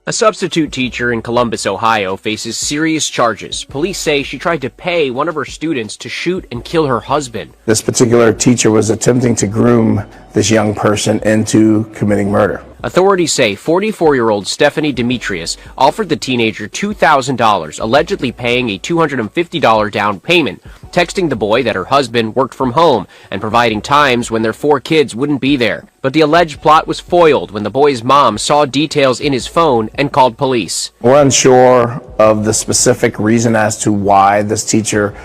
A substitute teacher in Columbus, Ohio faces serious charges. Police say she tried to pay one of her students to shoot and kill her husband. This particular teacher was attempting to groom this young person into committing murder. Authorities say 44-year-old Stephanie Demetrius offered the teenager $2,000, allegedly paying a $250 down payment, texting the boy that her husband worked from home and providing times when their 4 kids wouldn't be there. But the alleged plot was foiled when the boy's mom saw details in his phone and called police. We're unsure of the specific reason as to why this teacher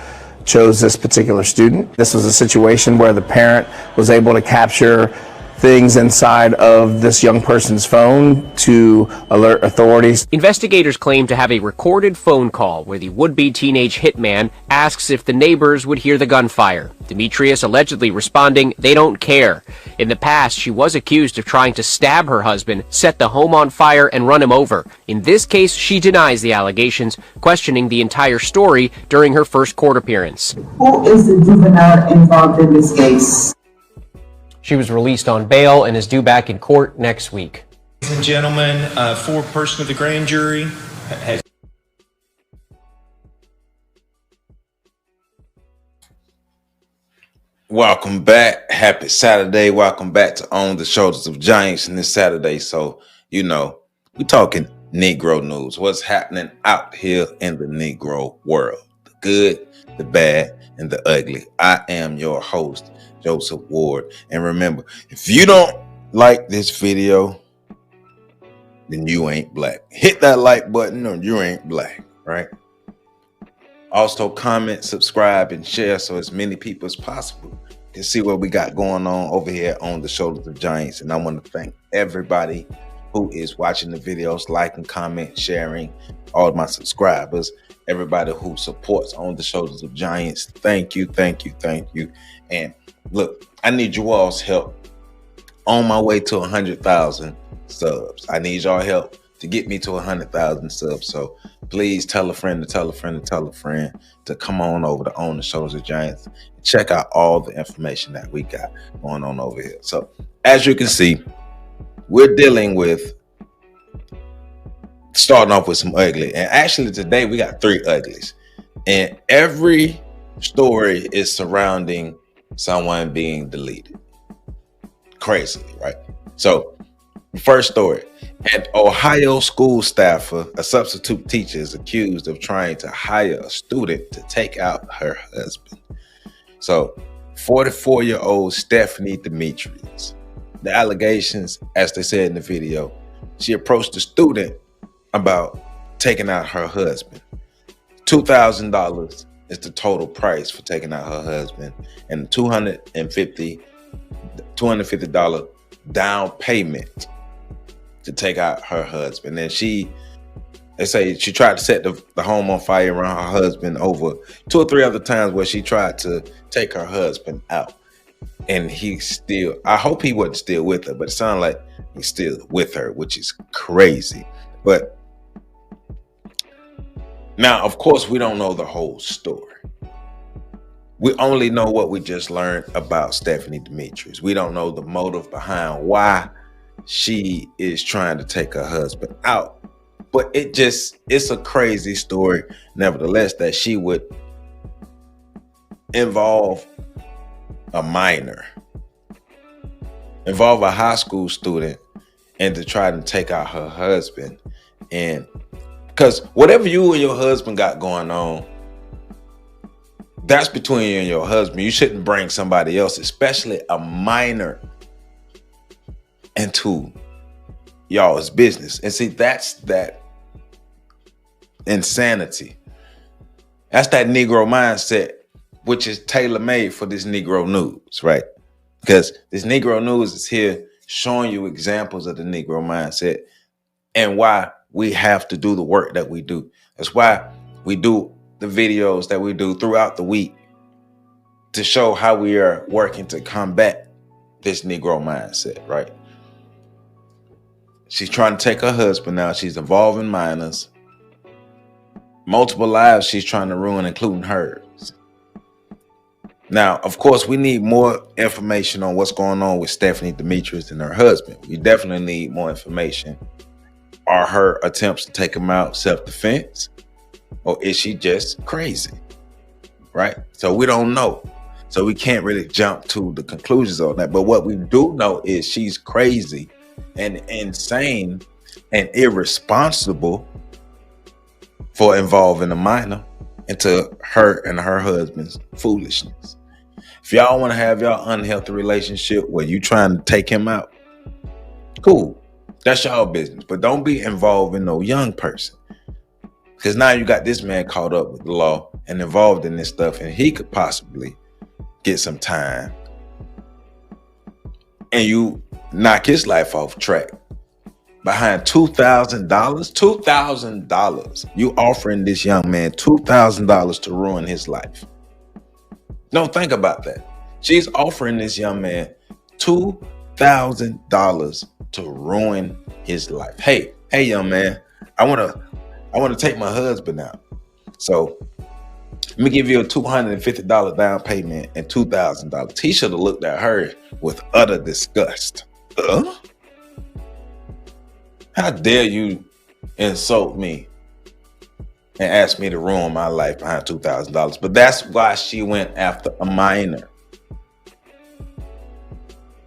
chose this particular student. This was a situation where the parent was able to capture things inside of this young person's phone to alert authorities. Investigators claim to have a recorded phone call where the would-be teenage hitman asks if the neighbors would hear the gunfire. Demetrius allegedly responding, "They don't care." In the past, she was accused of trying to stab her husband, set the home on fire, and run him over. In this case, she denies the allegations, questioning the entire story during her first court appearance. Who is the juvenile involved in this case? She was released on bail and is due back in court next week. Ladies and gentlemen, foreperson of the grand jury has... Welcome back. Happy Saturday. Welcome back to On the Shoulders of Giants on this Saturday. So, you know, we're talking Negro news. What's happening out here in the Negro world? The good, the bad, and the ugly. I am your host, Joseph Ward. And remember, if you don't like this video, then you ain't black. Hit that like button or you ain't black, right? Also comment, subscribe, and share so as many people as possible can see what we got going on over here on the Shoulders of Giants. And I want to thank everybody who is watching the videos, liking, comment, sharing, all of my subscribers, everybody who supports On the Shoulders of Giants. Thank you, thank you, thank you. And look, I need you all's help on my way to 100,000 subs. I need y'all help to get me to 100,000 subs. So please tell a friend to tell a friend to tell a friend to come on over to On the Shoulders of Giants and check out all the information that we got going on over here. So as you can see, we're dealing with starting off with some ugly. And actually today we got 3 uglies. And every story is surrounding someone being deleted. Crazily, right? So first story. An Ohio school staffer, a substitute teacher, is accused of trying to hire a student to take out her husband. So 44-year-old Stephanie Demetrius. The allegations, as they said in the video, she approached the student about taking out her husband. $2,000 is the total price for taking out her husband, and $250 down payment to take out her husband. And they say she tried to set the home on fire around her husband over 2 or 3 other times where she tried to take her husband out. And I hope he wasn't still with her, but it sounded like he's still with her, which is crazy. But now, of course, we don't know the whole story. We only know what we just learned about Stephanie Demetrius. We don't know the motive behind why she is trying to take her husband out. But it's a crazy story, nevertheless, that she would involve a minor, involve a high school student, and to try to take out her husband. And because whatever you and your husband got going on, that's between you and your husband. You shouldn't bring somebody else, especially a minor, into y'all's business. And see, that's that insanity. That's that Negro mindset, which is tailor-made for this Negro news, right? Because this Negro news is here showing you examples of the Negro mindset and why we have to do the work that we do. That's why we do the videos that we do throughout the week, to show how we are working to combat this Negro mindset, right? She's trying to take her husband out. She's involving minors. Multiple lives she's trying to ruin, including hers. Now, of course, we need more information on what's going on with Stephanie Demetrius and her husband. We definitely need more information are her attempts to take him out self-defense, or is she just crazy? Right? So we don't know. So we can't really jump to the conclusions on that. But what we do know is she's crazy and insane and irresponsible for involving a minor into her and her husband's foolishness. If y'all want to have y'all unhealthy relationship where you trying to take him out, cool. That's y'all business. But don't be involved in no young person. Because now you got this man caught up with the law and involved in this stuff, and he could possibly get some time. And you knock his life off track behind $2,000. $2,000. You offering this young man $2,000 to ruin his life. Don't think about that. She's offering this young man $2,000 to ruin his life. Hey, young man, I want to take my husband out. So let me give you a $250 down payment and $2,000. He should have looked at her with utter disgust. How dare you insult me and ask me to ruin my life behind $2,000? But that's why she went after a minor.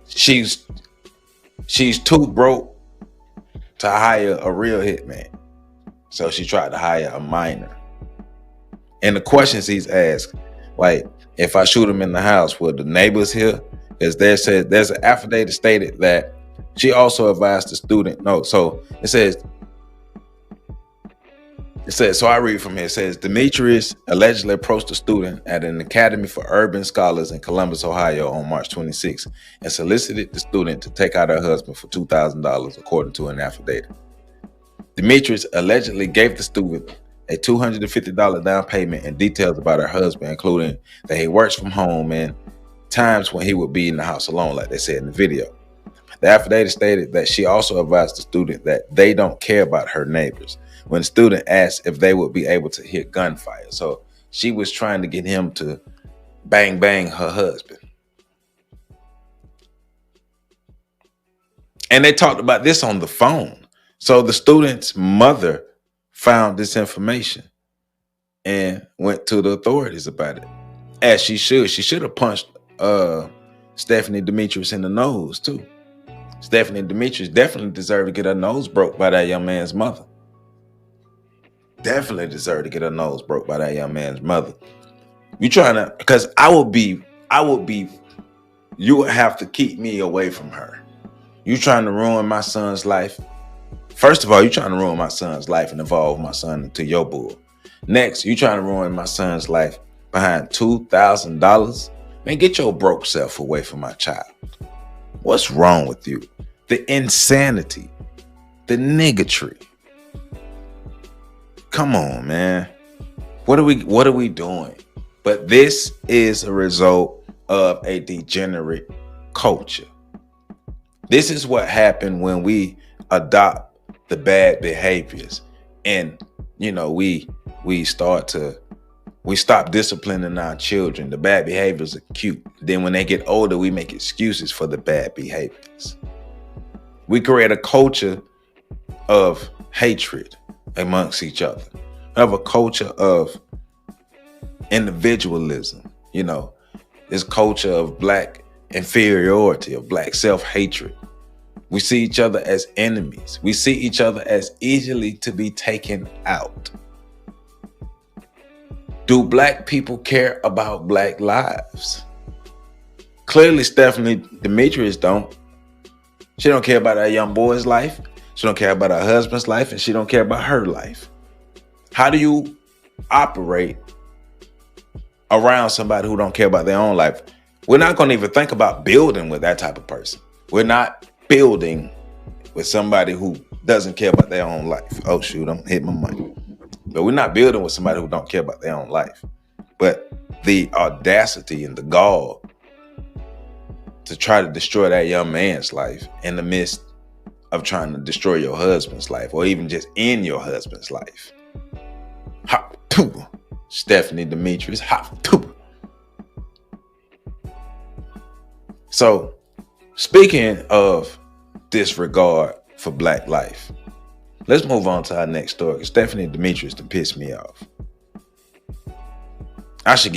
She's too broke to hire a real hitman. So she tried to hire a minor. And the questions he's asked, like, if I shoot him in the house, will the neighbors hear? Because there's an affidavit stated that she also advised the student. No, so it says, so I read from here. It says, Demetrius allegedly approached a student at an academy for urban scholars in Columbus, Ohio on March 26 and solicited the student to take out her husband for $2,000, according to an affidavit. Demetrius allegedly gave the student a $250 down payment and details about her husband, including that he works from home and times when he would be in the house alone, like they said in the video. The affidavit stated that she also advised the student that they don't care about her neighbors when the student asked if they would be able to hear gunfire. So she was trying to get him to bang her husband. And they talked about this on the phone. So the student's mother found this information and went to the authorities about it, as she should. She should have punched Stephanie Demetrius in the nose too. Stephanie Demetrius definitely deserved to get her nose broke by that young man's mother. Definitely deserved to get her nose broke by that young man's mother. You trying to, because you would have to keep me away from her. You trying to ruin my son's life. First of all, you trying to ruin my son's life and involve my son into your bull. Next, you trying to ruin my son's life behind $2,000. Man, get your broke self away from my child. What's wrong with you? The insanity, the niggatry. Come on, man. What are we doing? But this is a result of a degenerate culture. This is what happened when we adopt the bad behaviors, and we stop disciplining our children. The bad behaviors are cute. Then when they get older, we make excuses for the bad behaviors. We create a culture of hatred amongst each other. We have a culture of individualism. This culture of black inferiority, of black self-hatred. We see each other as enemies. We see each other as easily to be taken out. Do black people care about black lives? Clearly, Stephanie Demetrius don't. She don't care about that young boy's life. She don't care about her husband's life, and she don't care about her life. How do you operate around somebody who don't care about their own life? We're not going to even think about building with that type of person. We're not building with somebody who doesn't care about their own life. Oh shoot, I'm hitting my mic. But we're not building with somebody who don't care about their own life. But the audacity and the gall to try to destroy that young man's life in the midst of trying to destroy your husband's life, or even just end your husband's life. Hop, poo. Stephanie Demetrius, hop, poo. So, speaking of disregard for black life, Let's move on to our next story. Stephanie Demetrius to piss me off. I should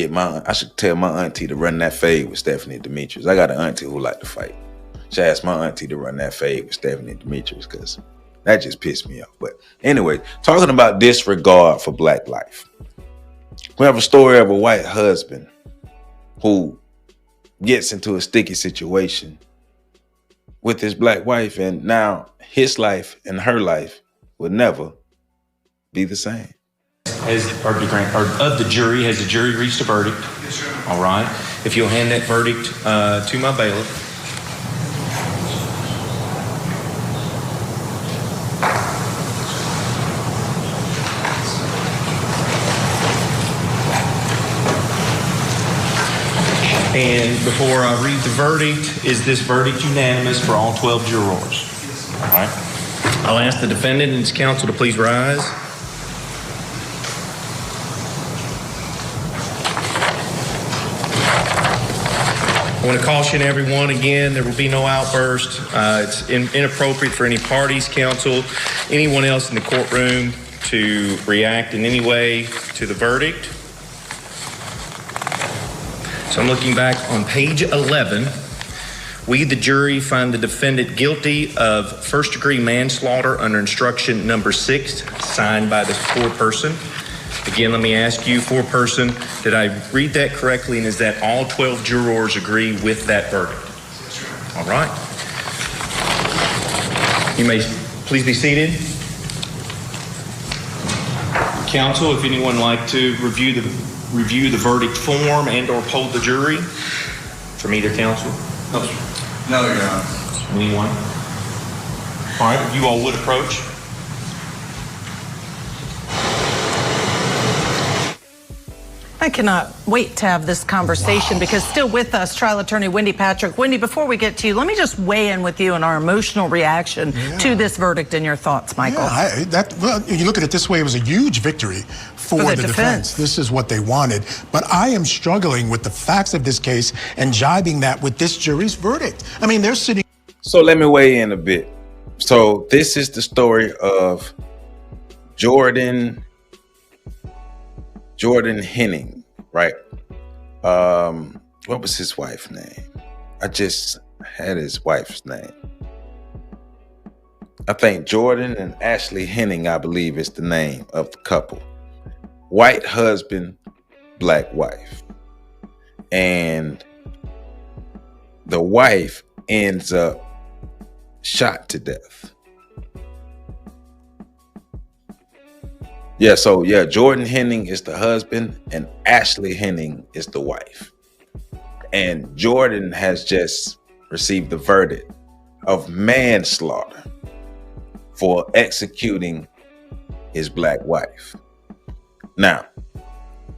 tell my auntie to run that fade with Stephanie Demetrius. I got an auntie who like to fight. Should ask my auntie to run that fade with Stephanie Demetrius because that just pissed me off. But anyway, talking about disregard for Black life. We have a story of a white husband who gets into a sticky situation with his Black wife, and now his life and her life will never be the same. Of the jury, has the jury reached a verdict? Yes, sir. All right. If you'll hand that verdict to my bailiff. And before I read the verdict, is this verdict unanimous for all 12 jurors? All right. I'll ask the defendant and his counsel to please rise. I want to caution everyone again, there will be no outburst. It's inappropriate for any parties, counsel, anyone else in the courtroom to react in any way to the verdict. So I'm looking back on page 11. We, the jury, find the defendant guilty of first-degree manslaughter under instruction number 6, signed by the foreperson. Again, let me ask you, foreperson, did I read that correctly, and is that all 12 jurors agree with that verdict? All right. You may please be seated. Counsel, if anyone would like to review the verdict form and or poll the jury from either counsel? No, sir. No, Your Honor. Anyone? All right, if you all would approach. I cannot wait to have this conversation because still with us, trial attorney Wendy Patrick. Wendy, before we get to you, let me just weigh in with you on our emotional reaction to this verdict and your thoughts, Michael. Well, you look at it this way, it was a huge victory for the defense. This is what they wanted. But I am struggling with the facts of this case and jibing that with this jury's verdict. I mean, they're sitting. So let me weigh in a bit. So this is the story of Jordan Henning, right? What was his wife's name? I just had his wife's name. I think Jordan and Ashley Henning, I believe, is the name of the couple. White husband, Black wife. And the wife ends up shot to death. Jordan Henning is the husband and Ashley Henning is the wife. And Jordan has just received the verdict of manslaughter for executing his Black wife. Now,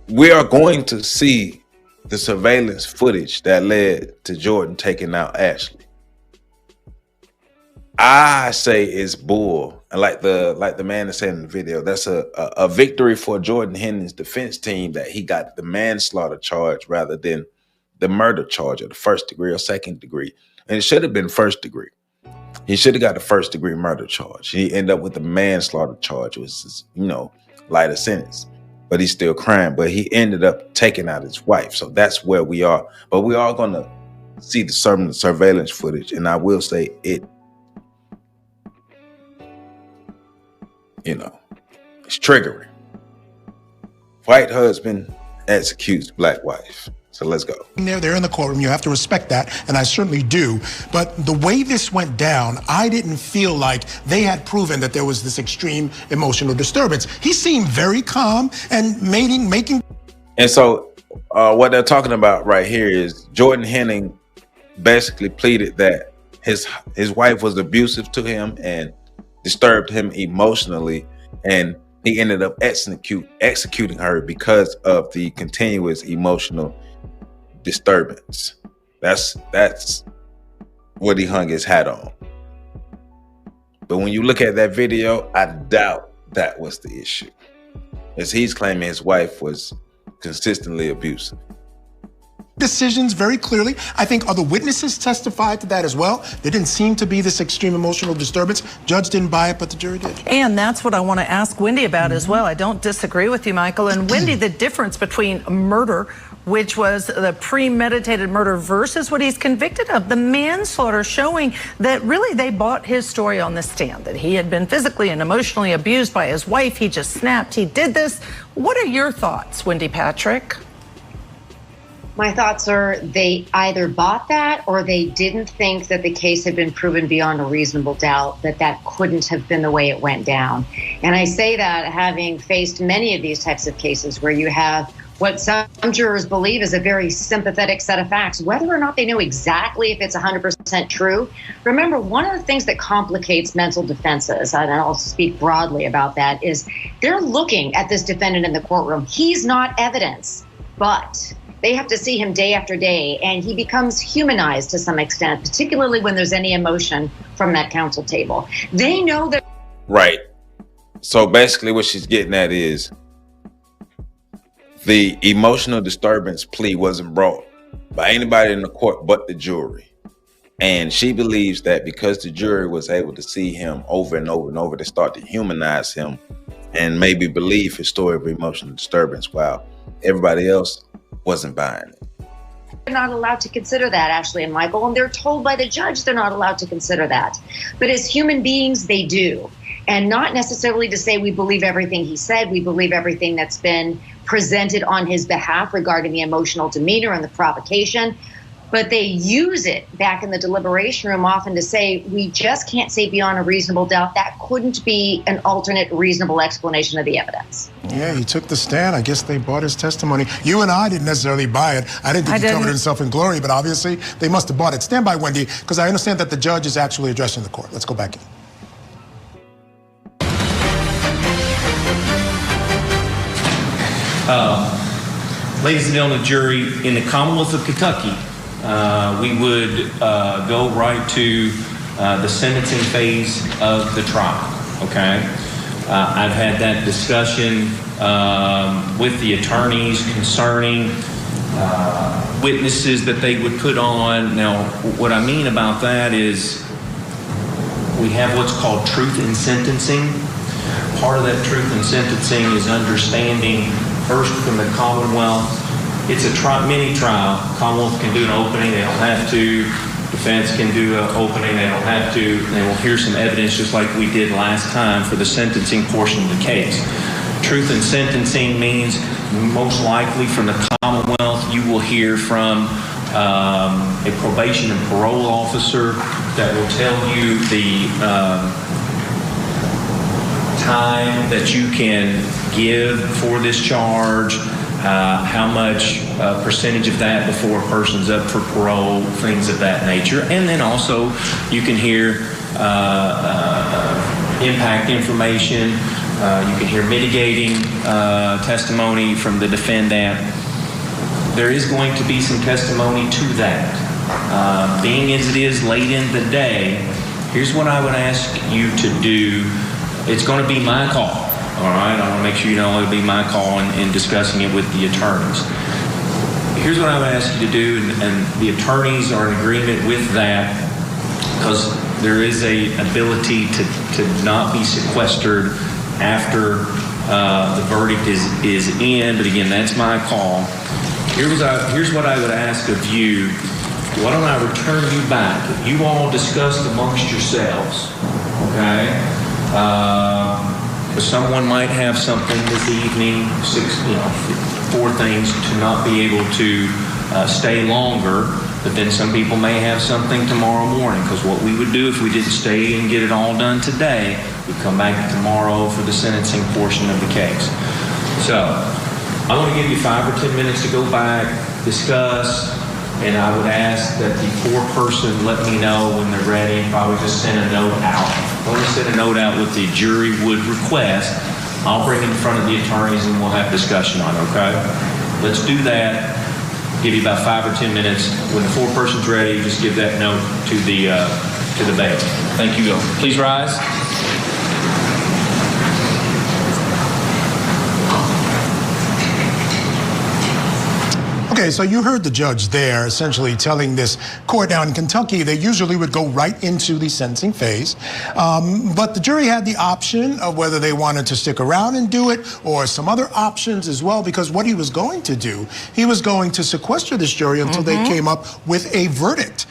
we are going to see the surveillance footage that led to Jordan taking out Ashley. I say it's bull. And like the man is saying in the video, that's a victory for Jordan Henning's defense team that he got the manslaughter charge rather than the murder charge of the first degree or second degree. And it should have been first degree. He should have got the first degree murder charge. He ended up with the manslaughter charge, which is, lighter sentence. But he's still crying. But he ended up taking out his wife. So that's where we are. But we are going to see the surveillance footage. And I will say it's triggering. White husband executes Black wife. So let's go. They're in the courtroom. You have to respect that, and I certainly do. But the way this went down, I didn't feel like they had proven that there was this extreme emotional disturbance. He seemed very calm and making. And so what they're talking about right here is Jordan Henning basically pleaded that his wife was abusive to him and disturbed him emotionally, and he ended up executing her because of the continuous emotional disturbance. That's what he hung his hat on. But when you look at that video, I doubt that was the issue, as he's claiming his wife was consistently abusive. decisions very clearly. I think other witnesses testified to that as well. There didn't seem to be this extreme emotional disturbance. Judge didn't buy it, but the jury did. And that's what I want to ask Wendy about as well. I don't disagree with you, Michael. And Wendy, the difference between murder, which was the premeditated murder, versus what he's convicted of, the manslaughter, showing that really they bought his story on the stand, that he had been physically and emotionally abused by his wife. He just snapped. He did this. What are your thoughts, Wendy Patrick? My thoughts are they either bought that or they didn't think that the case had been proven beyond a reasonable doubt, that that couldn't have been the way it went down. And I say that having faced many of these types of cases where you have what some jurors believe is a very sympathetic set of facts, whether or not they know exactly if it's 100% true. Remember, one of the things that complicates mental defenses, and I'll speak broadly about that, is they're looking at this defendant in the courtroom. He's not evidence, but they have to see him day after day, and he becomes humanized to some extent, particularly when there's any emotion from that counsel table. They know that. Right. So basically what she's getting at is the emotional disturbance plea wasn't brought by anybody in the court but the jury. And she believes that because the jury was able to see him over and over and over, they start to humanize him and maybe believe his story of emotional disturbance while everybody else wasn't buying it. They're not allowed to consider that, Ashley and Michael, and they're told by the judge they're not allowed to consider that. But as human beings, they do. And not necessarily to say we believe everything he said, we believe everything that's been presented on his behalf regarding the emotional demeanor and the provocation, but they use it back in the deliberation room often to say, we just can't say beyond a reasonable doubt that couldn't be an alternate reasonable explanation of the evidence. Yeah, he took the stand. I guess they bought his testimony. You and I didn't necessarily buy it. I didn't think he covered himself in glory, but obviously they must have bought it. Stand by, Wendy, because I understand that the judge is actually addressing the court. Let's go back in. Ladies and gentlemen of the jury, in the Commonwealth of Kentucky, we would go right to the sentencing phase of the trial, okay? I've had that discussion with the attorneys concerning witnesses that they would put on. Now, what I mean about that is we have what's called truth in sentencing. Part of that truth in sentencing is understanding, first from the Commonwealth, it's a mini trial. Commonwealth can do an opening, they don't have to. Defense can do an opening, they don't have to. They will hear some evidence just like we did last time for the sentencing portion of the case. Truth in sentencing means most likely from the Commonwealth you will hear from a probation and parole officer that will tell you the time that you can give for this charge, how much percentage of that before a person's up for parole, things of that nature. And then also you can hear impact information, you can hear mitigating testimony from the defendant. There is going to be some testimony to that. Being as it is late in the day, here's what I would ask you to do. It's going to be my call, all right? I want to make sure you know it'll be my call in discussing it with the attorneys. Here's what I would ask you to do, and the attorneys are in agreement with that, because there is a ability to not be sequestered after the verdict is in, but again, that's my call. Here's what I would ask of you. Why don't I return you back? You all discussed amongst yourselves, okay? Someone might have something this evening, 4 things to not be able to stay longer, but then some people may have something tomorrow morning, because what we would do if we didn't stay and get it all done today, we'd come back tomorrow for the sentencing portion of the case. So I want to give you 5 or 10 minutes to go back, discuss, and I would ask that the foreperson let me know when they're ready, and probably just send a note out. Only send a note out what the jury would request. I'll bring it in front of the attorneys and we'll have discussion on it, okay? Let's do that. Give you about 5 or 10 minutes. When the foreperson's ready, just give that note to the bailiff. Thank you, Bill. Please rise. Okay, so you heard the judge there essentially telling this court down in Kentucky they usually would go right into the sentencing phase. But the jury had the option of whether they wanted to stick around and do it or some other options as well, because what he was going to do, he was going to sequester this jury until they came up with a verdict.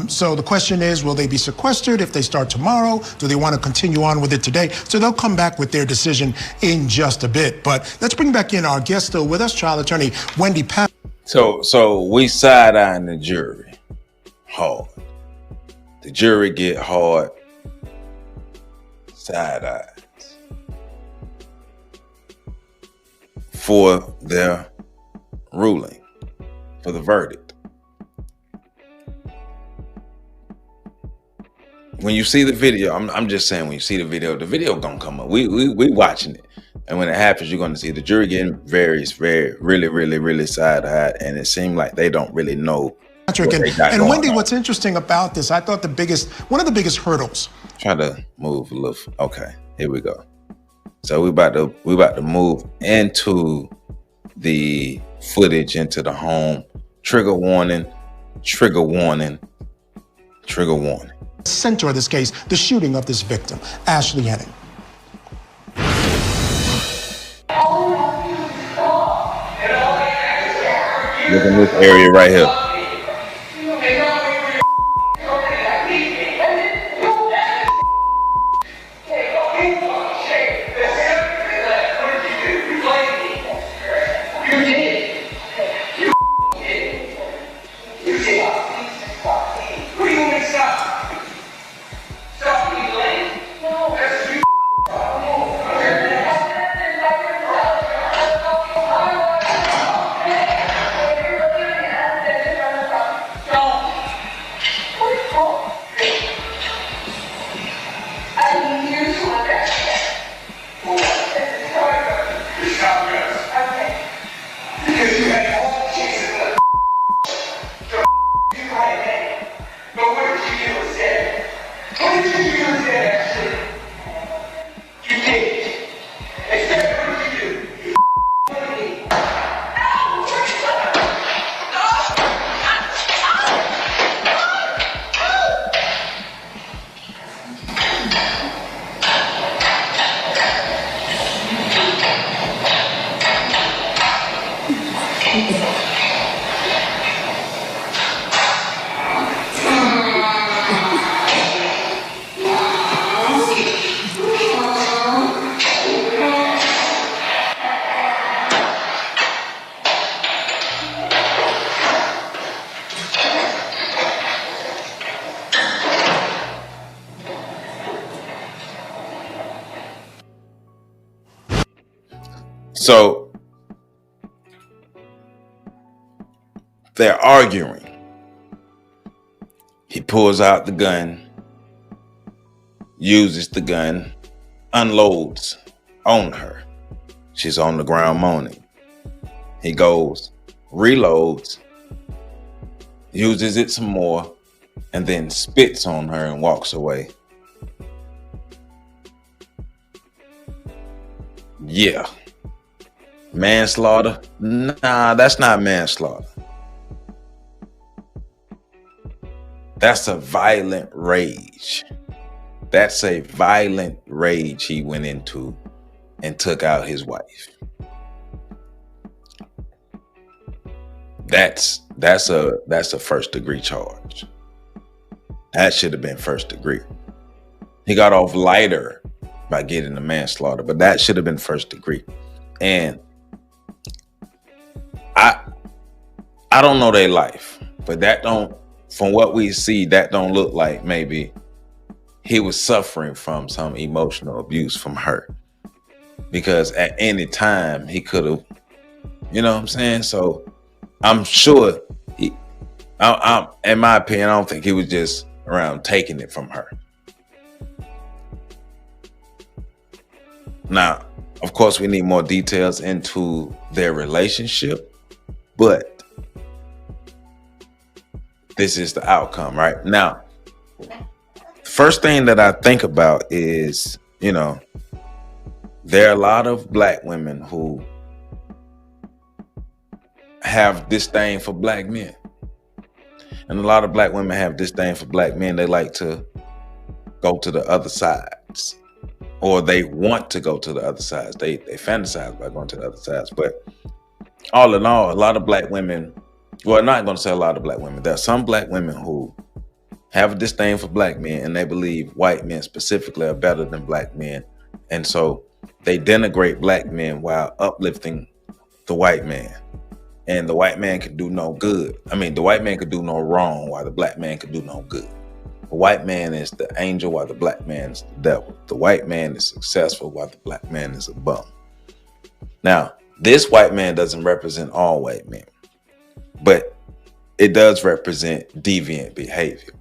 So the question is, will they be sequestered if they start tomorrow? Do they want to continue on with it today? So they'll come back with their decision in just a bit. But let's bring back in our guest still with us, trial attorney Wendy Patrick. So we side-eyeing the jury hard. The jury get hard side-eyes for their ruling, for the verdict. When you see the video, I'm just saying, when you see the video gonna come up. We watching it. And when it happens, you're going to see the jury getting really side-eyed, and it seemed like they don't really know. Patrick, and Wendy, what's interesting about this, I thought one of the biggest hurdles. Try to move a little. Okay, here we go. So we about to move into the footage, into the home. Trigger warning, trigger warning, trigger warning. Center of this case, the shooting of this victim, Ashley Henning. Look in this area right here. So they're arguing. He pulls out the gun, uses the gun, unloads on her. She's on the ground moaning. He goes, reloads, uses it some more, and then spits on her and walks away. Yeah. Manslaughter? Nah, that's not manslaughter. That's a violent rage. That's a violent rage he went into and took out his wife. That's a first degree charge. That should have been first degree. He got off lighter by getting the manslaughter, but that should have been first degree. And I don't know their life, but that don't, from what we see, that don't look like maybe he was suffering from some emotional abuse from her, because at any time he could have, you know what I'm saying? So I'm sure in my opinion, I don't think he was just around taking it from her. Now, of course, we need more details into their relationship, but this is the outcome right now. First thing that I think about is, you know, there are a lot of black women who have disdain for black men. And a lot of black women have disdain for black men. They like to go to the other sides, or they want to go to the other sides. They fantasize about going to the other sides. But all in all, a lot of black women, well, I'm not going to say a lot of black women. There are some black women who have a disdain for black men, and they believe white men specifically are better than black men. And so they denigrate black men while uplifting the white man. And the white man can do no good. I mean, the white man could do no wrong while the black man could do no good. The white man is the angel while the black man is the devil. The white man is successful while the black man is a bum. Now, this white man doesn't represent all white men, but it does represent deviant behavior.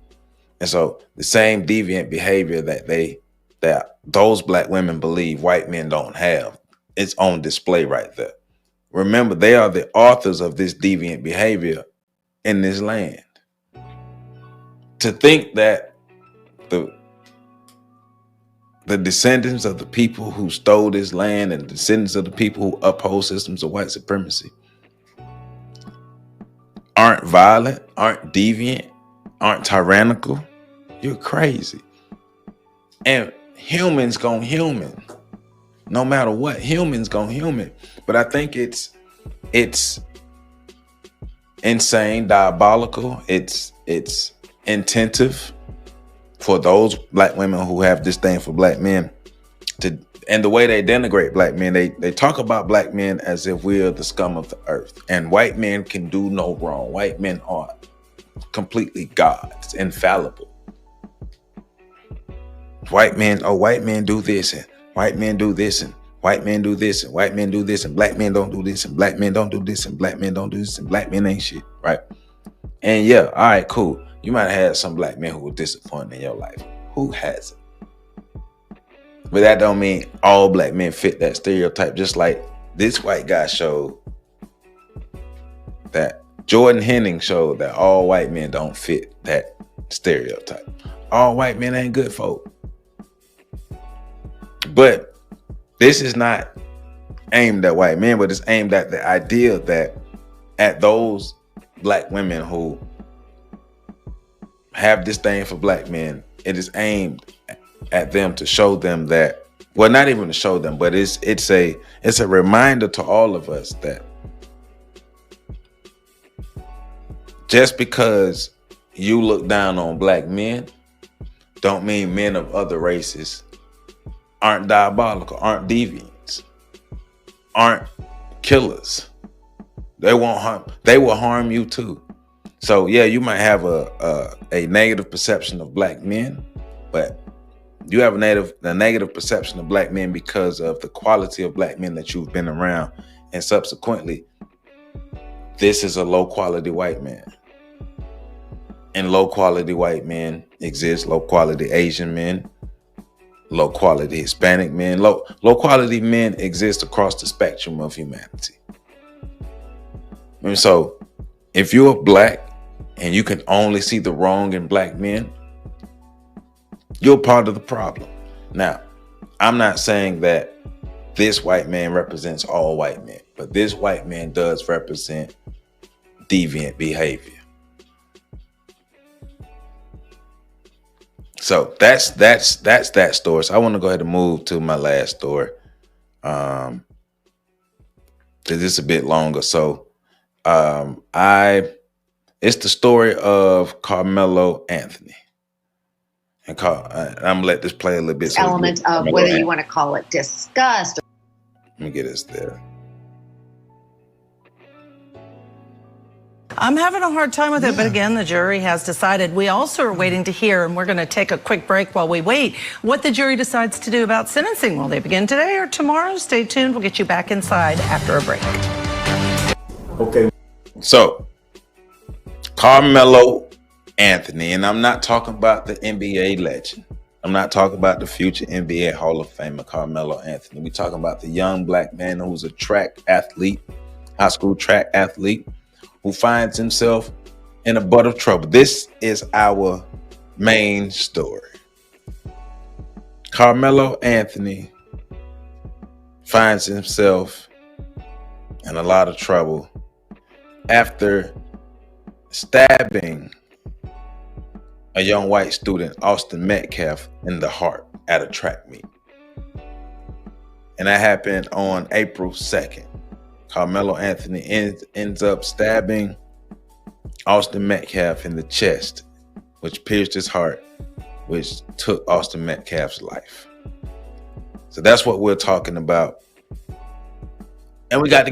And so the same deviant behavior that those black women believe white men don't have, it's on display right there. Remember, they are the authors of this deviant behavior in this land. To think that the descendants of the people who stole this land and the descendants of the people who uphold systems of white supremacy aren't violent, aren't deviant, aren't tyrannical, you're crazy. And humans gon' human. No matter what, humans gon' human. But I think it's insane, diabolical. It's intentive for those black women who have disdain for black men and the way they denigrate black men. They talk about black men as if we're the scum of the earth, and white men can do no wrong. White men are completely gods, infallible. White men do this, and white men do this, and white men do this, and white men do this, and black men don't do this, and black men don't do this, and black men don't do this, and black men ain't shit, right? And yeah, all right, cool. You might have had some black men who were disappointed in your life. Who hasn't? But that don't mean all black men fit that stereotype. Just like this white guy showed, that Jordan Henning showed that all white men don't fit that stereotype. All white men ain't good folk. But this is not aimed at white men, but it's aimed at the idea that at those black women who have disdain for black men, it is aimed at them to show them that, well, not even to show them, but it's a reminder to all of us that just because you look down on black men don't mean men of other races aren't diabolical, aren't deviants, aren't killers. They will harm you too. So yeah, you might have a negative perception of black men, but you have a negative perception of black men because of the quality of black men that you've been around. And subsequently, this is a low quality white man. And low quality white men exist, low quality Asian men, low quality Hispanic men, low quality men exist across the spectrum of humanity. And so if you're black and you can only see the wrong in black men, you're part of the problem. Now, I'm not saying that this white man represents all white men, but this white man does represent deviant behavior. So that's that story. So I want to go ahead and move to my last story. Because it's a bit longer. So it's the story of Carmelo Anthony. And I'm gonna let this play a little bit. Element of whether you want to call it disgust. Let me get us there. I'm having a hard time with it, but again, the jury has decided. We also are waiting to hear, and we're going to take a quick break while we wait, what the jury decides to do about sentencing. Will they begin today or tomorrow? Stay tuned. We'll get you back inside after a break. Okay. So, Carmelo Anthony, and I'm not talking about the NBA legend. I'm not talking about the future NBA Hall of Famer, Carmelo Anthony. We're talking about the young black man who's a track athlete, high school track athlete, who finds himself in a butt of trouble. This is our main story. Carmelo Anthony finds himself in a lot of trouble after stabbing a young white student, Austin Metcalf, in the heart at a track meet. And that happened on April 2nd. Carmelo Anthony ends up stabbing Austin Metcalf in the chest, which pierced his heart, which took Austin Metcalf's life. So that's what we're talking about. And we got to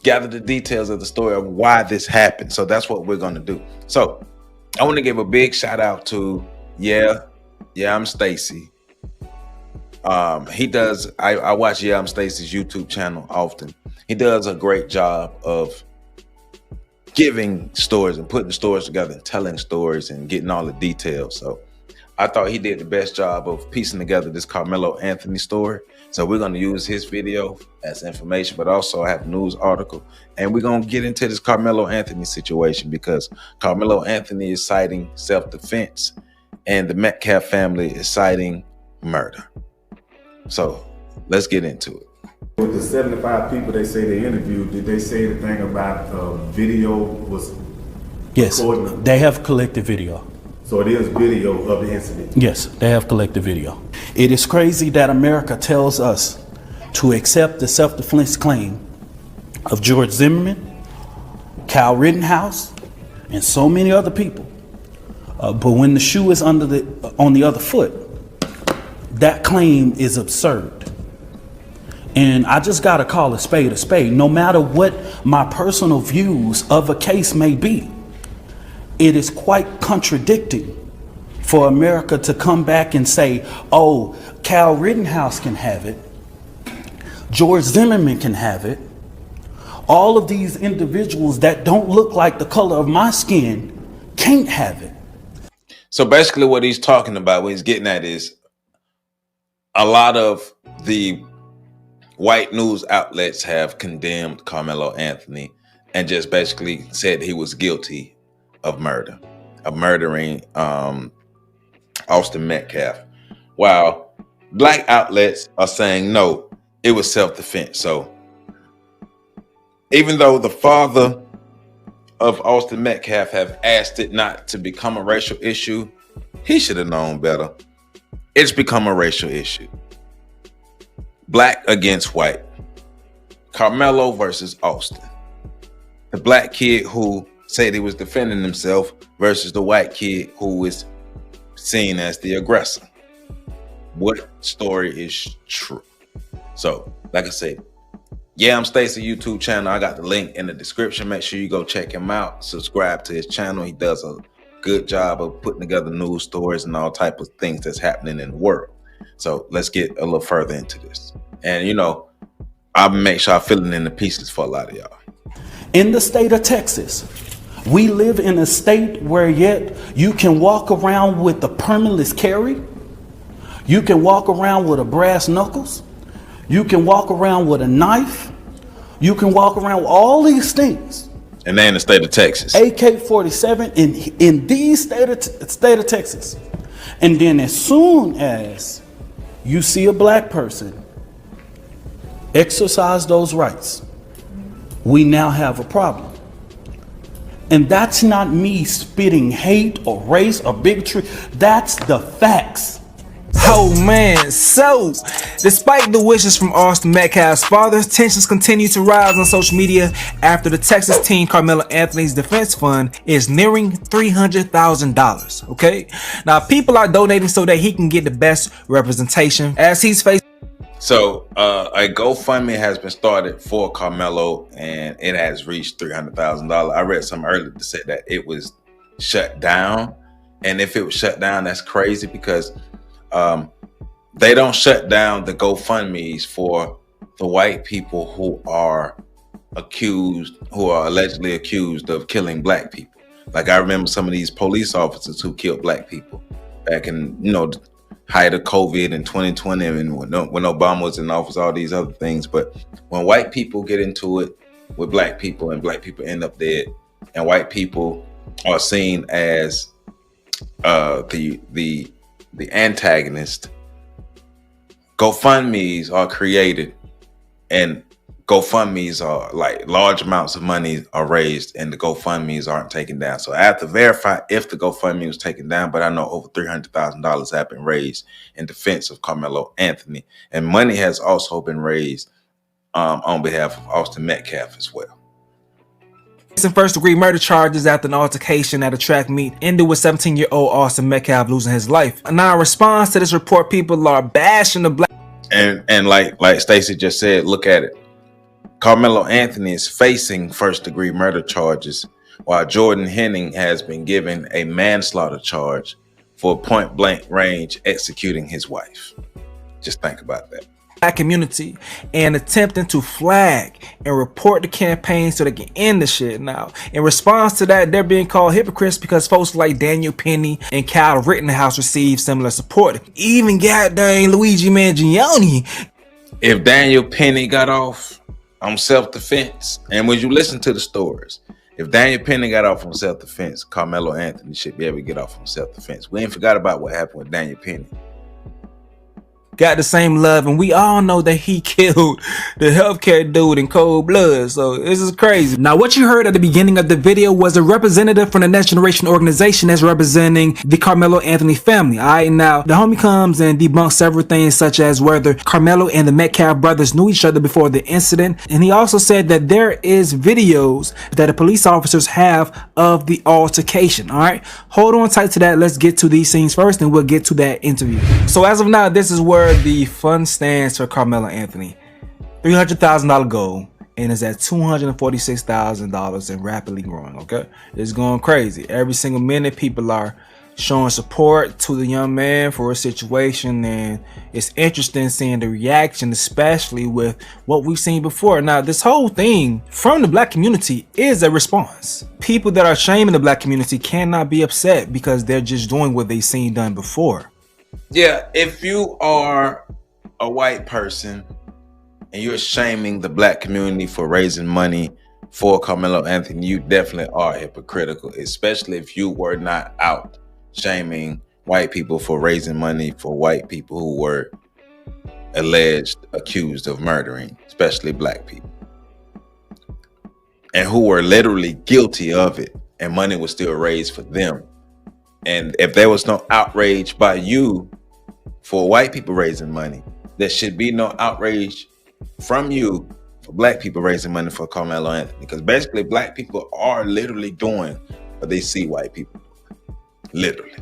gather the details of the story of why this happened. So that's what we're going to do. So I want to give a big shout out to I'm Stacy. He does. I watch I'm Stacy's YouTube channel often. He does a great job of giving stories and putting stories together and telling stories and getting all the details. So I thought he did the best job of piecing together this Carmelo Anthony story. So we're going to use his video as information, but also I have a news article. And we're going to get into this Carmelo Anthony situation because Carmelo Anthony is citing self-defense and the Metcalf family is citing murder. So let's get into it. With the 75 people they say they interviewed, did they say anything about video was Yes, recording? they have collected video. So it is video of the incident? Yes, they have collected video. It is crazy that America tells us to accept the self-defense claim of George Zimmerman, Kyle Rittenhouse, and so many other people. But when the shoe is on the other foot, that claim is absurd. And I just gotta call a spade a spade. No matter what my personal views of a case may be, it is quite contradicting for America to come back and say, oh, Kyle Rittenhouse can have it, George Zimmerman can have it. All of these individuals that don't look like the color of my skin can't have it. So basically what he's talking about, what he's getting at is a lot of the white news outlets have condemned Carmelo Anthony and just basically said he was guilty of murder, of murdering Austin Metcalf, while black outlets are saying no, it was self-defense. So even though the father of Austin Metcalf have asked it not to become a racial issue, he should have known better. It's become a racial issue. Black against white. Carmelo versus Austin. The black kid who said he was defending himself versus the white kid who is seen as the aggressor. What story is true? So, like I said, I'm Stacy YouTube channel. I got the link in the description. Make sure you go check him out. Subscribe to his channel. He does a good job of putting together news stories and all type of things that's happening in the world. So let's get a little further into this. And I'll make sure I fill it in the pieces for a lot of y'all. In the state of Texas, we live in a state where yet you can walk around with a permitless carry. You can walk around with a brass knuckles. You can walk around with a knife. You can walk around with all these things. And they're in the state of Texas. AK-47 in the state of Texas. And then as soon as you see a black person exercise those rights, we now have a problem. And that's not me spitting hate or race or bigotry. That's the facts. Oh man, so despite the wishes from Austin Metcalf's father, tensions continue to rise on social media after the Texas teen Carmelo Anthony's defense fund is nearing $300,000. Okay, now people are donating so that he can get the best representation as he's facing. So a GoFundMe has been started for Carmelo and it has reached $300,000. I read something earlier that said that it was shut down. And if it was shut down, that's crazy because they don't shut down the GoFundMes for the white people who are allegedly accused of killing black people. Like I remember some of these police officers who killed black people back in, height of COVID in 2020 and when Obama was in office, all these other things. But when white people get into it with black people and black people end up dead and white people are seen as the antagonist, GoFundMes are created and GoFundMe's are like large amounts of money are raised and the GoFundMe's aren't taken down. So I have to verify if the GoFundMe was taken down, but I know over $300,000 have been raised in defense of Carmelo Anthony. And money has also been raised on behalf of Austin Metcalf as well. Some first-degree murder charges after an altercation at a track meet ended with 17-year-old Austin Metcalf losing his life. Now, in response to this report, people are bashing the black. And like Stacey just said, look at it. Carmelo Anthony is facing first-degree murder charges, while Jordan Henning has been given a manslaughter charge for point-blank range executing his wife. Just think about that. Black community and attempting to flag and report the campaign so they can end the shit. Now, in response to that, they're being called hypocrites because folks like Daniel Penny and Kyle Rittenhouse received similar support. Even goddamn Luigi Mangione. If Daniel Penny got off on self-defense, and when you listen to the stories, if Daniel Penny got off on self-defense, Carmelo Anthony should be able to get off on self-defense. We ain't forgot about what happened with Daniel Penny. Got the same love, and we all know that he killed the healthcare dude in cold blood. So this is crazy. Now, what you heard at the beginning of the video was a representative from the Next Generation organization that's representing the Carmelo Anthony family. All right, now the homie comes and debunks several things, such as whether Carmelo and the Metcalf brothers knew each other before the incident, and he also said that there is videos that the police officers have of the altercation. All right, hold on tight to that. Let's get to these scenes first, and we'll get to that interview. So as of now, this is where the fund stands for Carmelo Anthony. $300,000 goal, and is at $246,000 and rapidly growing. Okay, it's going crazy. Every single minute people are showing support to the young man for a situation, and it's interesting seeing the reaction, especially with what we've seen before. Now, this whole thing from the black community is a response. People that are shaming the black community cannot be upset because they're just doing what they've seen done before. Yeah, if you are a white person and you're shaming the black community for raising money for Carmelo Anthony, you definitely are hypocritical, especially if you were not out shaming white people for raising money for white people who were accused of murdering, especially black people, and who were literally guilty of it, and money was still raised for them. And if there was no outrage by you for white people raising money, there should be no outrage from you for black people raising money for Carmelo Anthony. Because basically black people are literally doing what they see white people doing. Literally.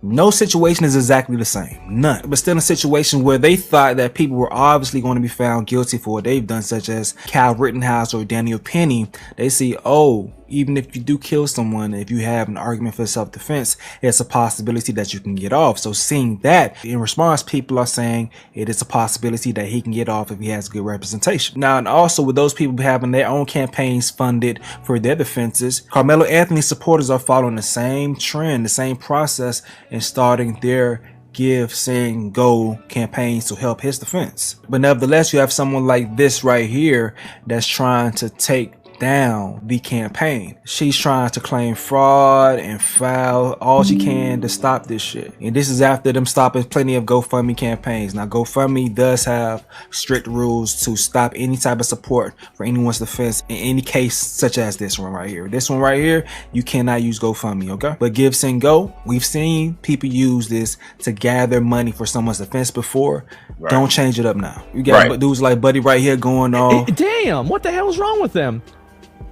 No situation is exactly the same, none. But still in a situation where they thought that people were obviously going to be found guilty for what they've done, such as Kyle Rittenhouse or Daniel Penny. They see, oh, even if you do kill someone, if you have an argument for self-defense, it's a possibility that you can get off. So seeing that, in response, people are saying it is a possibility that he can get off if he has good representation. Now, and also with those people having their own campaigns funded for their defenses, Carmelo Anthony supporters are following the same trend, the same process, and starting their Give, Sing, Go campaigns to help his defense. But nevertheless, you have someone like this right here that's trying to take down the campaign. She's trying to claim fraud and file all she can to stop this shit. And this is after them stopping plenty of GoFundMe campaigns. Now, GoFundMe does have strict rules to stop any type of support for anyone's defense in any case such as this one right here. This one right here, you cannot use GoFundMe, okay? But Give, Sing, Go, we've seen people use this to gather money for someone's defense before. Right. Don't change it up now. You got dudes like Buddy right here going on. Damn, what the hell is wrong with them?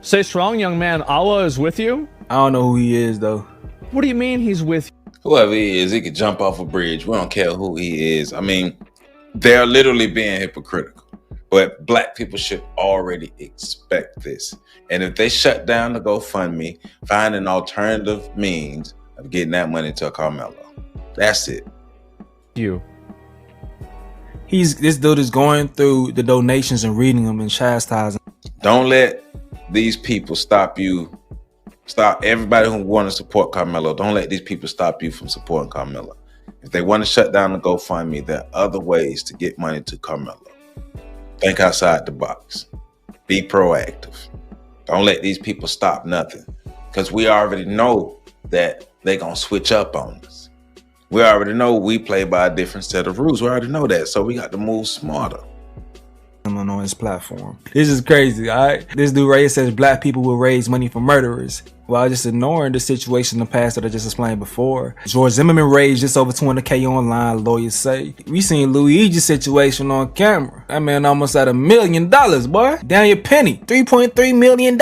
Stay strong, young man. Allah is with you. I don't know who he is, though. What do you mean he's with you? Whoever he is, he could jump off a bridge. We don't care who he is. I mean, they're literally being hypocritical. But black people should already expect this. And if they shut down the GoFundMe, find an alternative means of getting that money to Carmelo. That's it. This dude is going through the donations and reading them and chastising. Don't let these people stop you. Stop everybody who want to support Carmelo. Don't let these people stop you from supporting Carmelo. If they want to shut down the GoFundMe, there are other ways to get money to Carmelo. Think outside the box. Be proactive. Don't let these people stop nothing. Because we already know that they're going to switch up on us. We already know we play by a different set of rules. We already know that. So we got to move smarter. On on his platform. This is crazy, all right? This dude right here says black people will raise money for murderers, while just ignoring the situation in the past that I just explained before. George Zimmerman raised just over $200K online, lawyers say. We seen Luigi's situation on camera. That man almost at $1 million, boy. Daniel Penny, $3.3 million.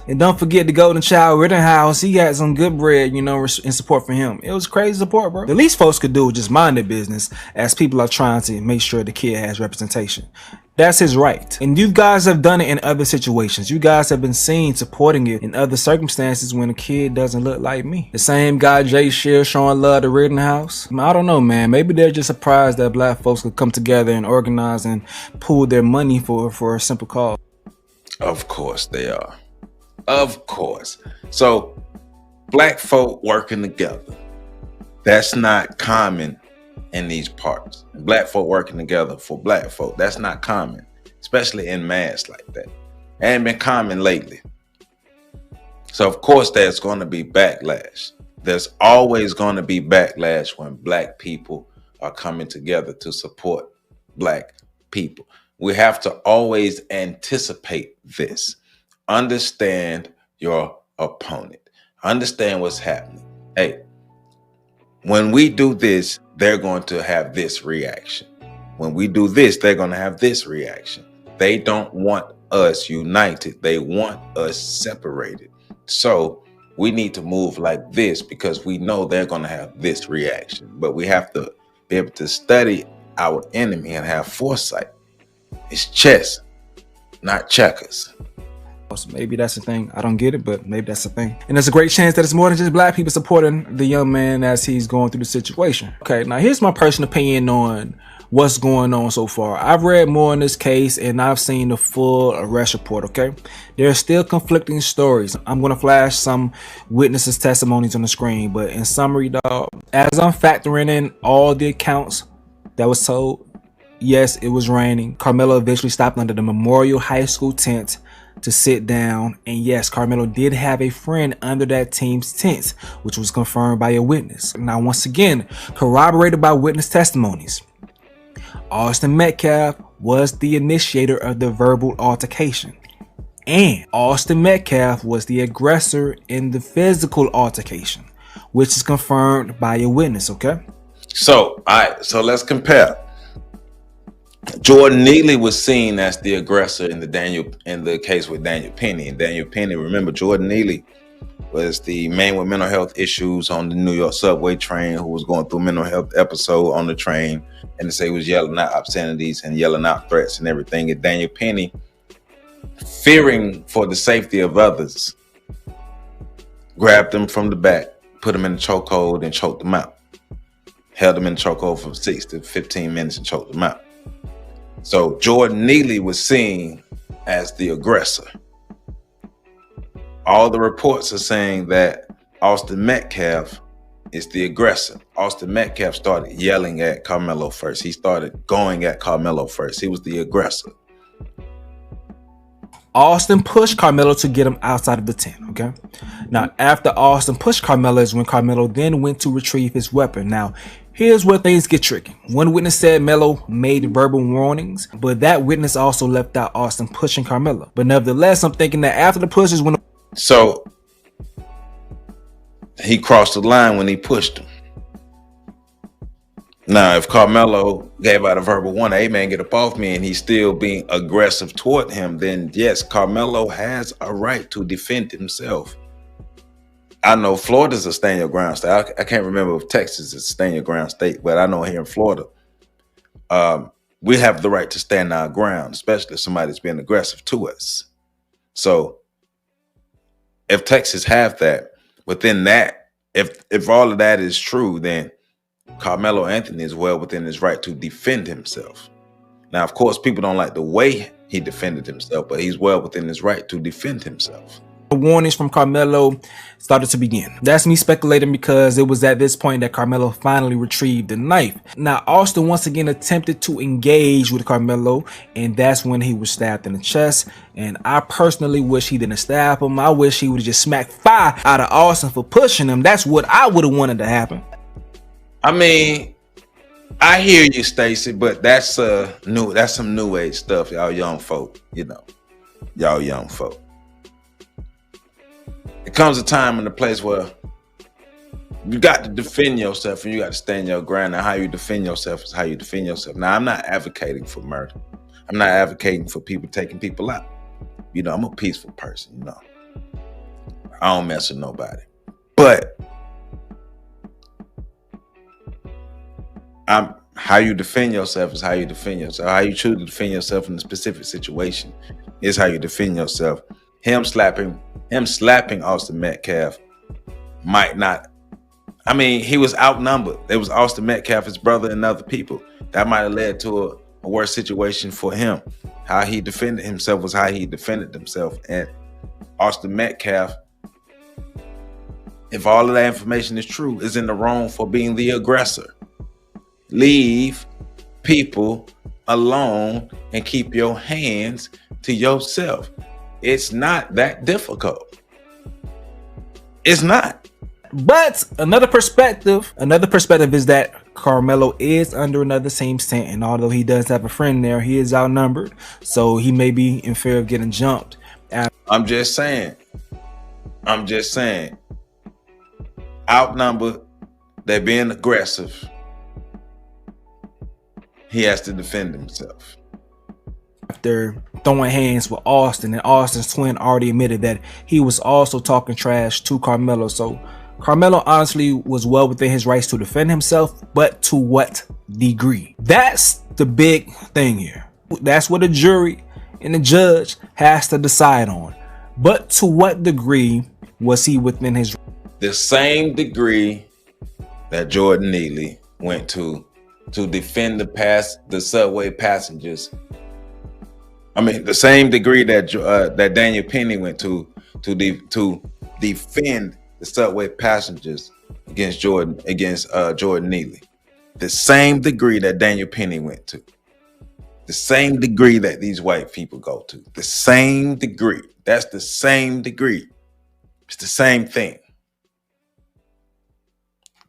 And don't forget the Golden Child Rittenhouse. He got some good bread, you know, in support for him. It was crazy support, bro. The least folks could do is just mind their business, as people are trying to make sure the kid has representation. That's his right. And you guys have done it in other situations. You guys have been seen supporting it in other circumstances when a kid doesn't look like me. The same guy Jay Shear showing love to Rittenhouse. I don't know, man. Maybe they're just surprised that black folks could come together and organize and pool their money for a simple cause. Of course they are. Of course. So black folk working together. That's not common in these parts. Black folk working together for black folk. That's not common, especially in mass like that. Ain't been common lately. So of course there's going to be backlash. There's always going to be backlash when black people are coming together to support black people. We have to always anticipate this. Understand your opponent. Understand what's happening. Hey, when we do this, they're going to have this reaction. When we do this, they're going to have this reaction. They don't want us united. They want us separated. So we need to move like this because we know they're going to have this reaction. But we have to be able to study our enemy and have foresight. It's chess, not checkers. So maybe that's the thing. I don't get it, but maybe that's the thing. And there's a great chance that it's more than just black people supporting the young man as he's going through the situation. Okay, now here's my personal opinion on what's going on so far. I've read more in this case and I've seen the full arrest report, okay? There are still conflicting stories. I'm going to flash some witnesses' testimonies on the screen, but in summary, dog, as I'm factoring in all the accounts that was told, yes, it was raining. Carmelo eventually stopped under the Memorial High School tent to sit down, and yes, Carmelo did have a friend under that team's tent, which was confirmed by a witness. Now, once again, corroborated by witness testimonies, Austin Metcalf was the initiator of the verbal altercation, and Austin Metcalf was the aggressor in the physical altercation, which is confirmed by a witness. Okay, so let's compare. Jordan Neely was seen as the aggressor in the case with Daniel Penny. And Daniel Penny, remember, Jordan Neely was the man with mental health issues on the New York subway train who was going through a mental health episode on the train, and they say he was yelling out obscenities and yelling out threats and everything. And Daniel Penny, fearing for the safety of others, grabbed him from the back, put him in a chokehold and choked him out. Held him in a chokehold for 6 to 15 minutes and choked him out. So Jordan Neely was seen as the aggressor. All the reports are saying that Austin Metcalf is the aggressor. Austin Metcalf started yelling at Carmelo first. He started going at Carmelo first. He was the aggressor. Austin pushed Carmelo to get him outside of the tent, okay? Now, after Austin pushed Carmelo is when Carmelo then went to retrieve his weapon. Now, here's where things get tricky. One witness said Melo made verbal warnings, but that witness also left out Austin pushing Carmelo. But nevertheless, I'm thinking that after the pushes, when... So, he crossed the line when he pushed him. Now, if Carmelo gave out a verbal warning, hey man, get up off me, and he's still being aggressive toward him, then yes, Carmelo has a right to defend himself. I know Florida's a stand your ground state. I can't remember if Texas is a stand your ground state, but I know here in Florida, we have the right to stand our ground, especially if somebody's being aggressive to us. So if Texas have that, within that, if all of that is true, then Carmelo Anthony is well within his right to defend himself. Now, of course, people don't like the way he defended himself, but he's well within his right to defend himself. The warnings from Carmelo started to begin. That's me speculating because it was at this point that Carmelo finally retrieved the knife. Now, Austin once again attempted to engage with Carmelo, and that's when he was stabbed in the chest. And I personally wish he didn't stab him. I wish he would have just smacked fire out of Austin for pushing him. That's what I would have wanted to happen. I mean, I hear you, Stacy, but that's some new age stuff, y'all young folk, y'all young folk. It comes a time and a place where you got to defend yourself and you got to stand your ground. And how you defend yourself is how you defend yourself. Now, I'm not advocating for murder. I'm not advocating for people taking people out. I'm a peaceful person, I don't mess with nobody. But how you defend yourself is how you defend yourself. How you choose to defend yourself in a specific situation is how you defend yourself. Him slapping Austin Metcalf might not. I mean, he was outnumbered. There was Austin Metcalf, his brother, and other people. That might have led to a worse situation for him. How he defended himself was how he defended himself. And Austin Metcalf, if all of that information is true, is in the wrong for being the aggressor. Leave people alone and keep your hands to yourself. It's not that difficult. It's not. But another perspective is that Carmelo is under another team's tent, and although he does have a friend there, he is outnumbered, so he may be in fear of getting jumped. I'm just saying. Outnumbered, they're being aggressive. He has to defend himself. After throwing hands with Austin, and Austin's twin already admitted that he was also talking trash to Carmelo. So Carmelo honestly was well within his rights to defend himself, but to what degree? That's the big thing here. That's what the jury and the judge has to decide on. But to what degree was he within his? The same degree that Jordan Neely went to defend the subway passengers. I mean, the same degree that Daniel Penny went to defend the subway passengers against Jordan Neely. The same degree that Daniel Penny went to. The same degree that these white people go to. The same degree. That's the same degree. It's the same thing.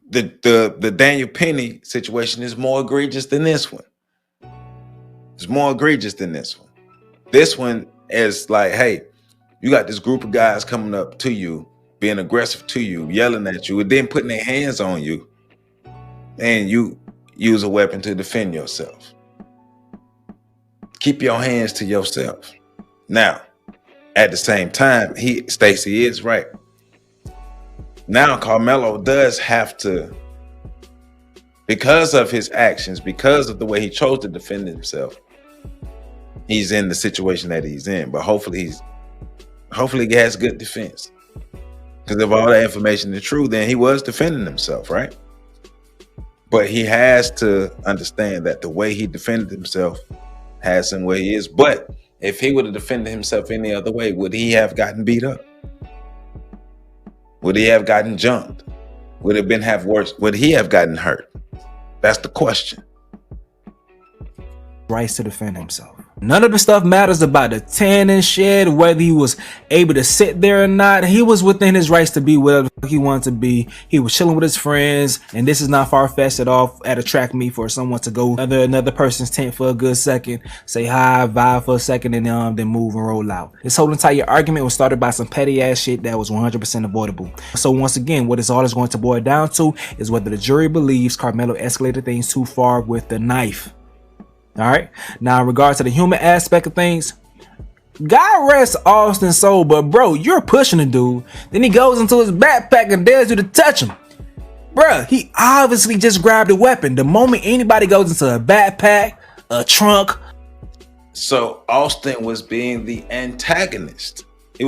The Daniel Penny situation is more egregious than this one. It's more egregious than this one. This one is like, hey, you got this group of guys coming up to you, being aggressive to you, yelling at you, and then putting their hands on you, and you use a weapon to defend yourself. Keep your hands to yourself. Now, at the same time, Stacey is right. Now Carmelo does have to, because of his actions, because of the way he chose to defend himself, he's in the situation that he's in. But hopefully he has good defense. Because if all that information is true, then he was defending himself, right? But he has to understand that the way he defended himself has him where he is. But if he would have defended himself any other way, would he have gotten beat up? Would he have gotten jumped? Would he have gotten hurt? That's the question. Rights to defend himself. None of the stuff matters about the tanning shed, whether he was able to sit there or not. He was within his rights to be whatever he wanted to be. He was chilling with his friends, and this is not far-fetched at all at a track meet for someone to go another person's tent for a good second, say hi, vibe for a second, and then move and roll out. This whole entire argument was started by some petty ass shit that was 100% avoidable. So once again, what this all is going to boil down to is whether the jury believes Carmelo escalated things too far with the knife. All right. Now, in regards to the human aspect of things, God rest Austin's soul, but bro, you're pushing the dude. Then he goes into his backpack and dares you to touch him. Bruh, he obviously just grabbed a weapon. The moment anybody goes into a backpack, a trunk. So Austin was being the antagonist. They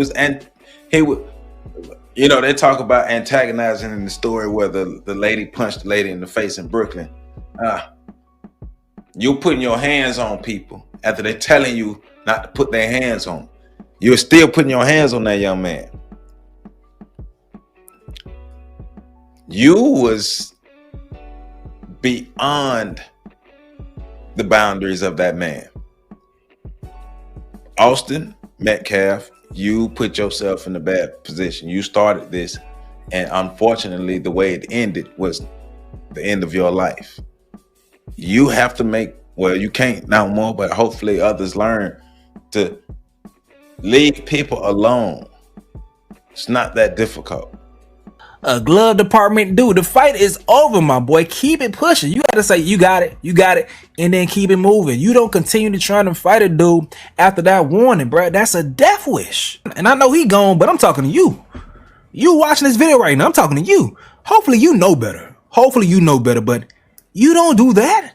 talk about antagonizing in the story where the lady punched the lady in the face in Brooklyn. You're putting your hands on people after they're telling you not to put their hands on them. You're still putting your hands on that young man. You was beyond the boundaries of that man. Austin Metcalf, you put yourself in a bad position. You started this, and unfortunately, the way it ended was the end of your life. you have to make, well, you can't no more, but hopefully others learn to leave people alone. It's not that difficult. A glove department, dude, the fight is over, my boy. Keep it pushing. You gotta say you got it, and then keep it moving. You don't continue to try to fight a dude after that warning, bro. That's a death wish. And I know he gone, but I'm talking to you. You watching this video right now, I'm talking to you. Hopefully you know better. But you don't do that.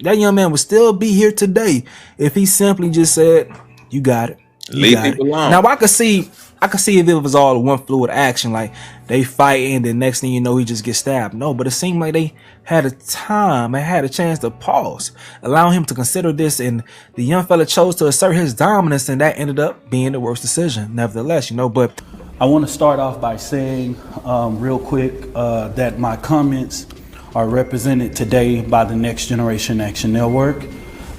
That young man would still be here today if he simply just said, you got it. Leave people alone. Now I could see if it was all one fluid action, like they fighting, the next thing you know, he just gets stabbed. No, but it seemed like they had a chance to pause, allowing him to consider this, and the young fella chose to assert his dominance, and that ended up being the worst decision, nevertheless, but I want to start off by saying real quick that my comments are represented today by the Next Generation Action Network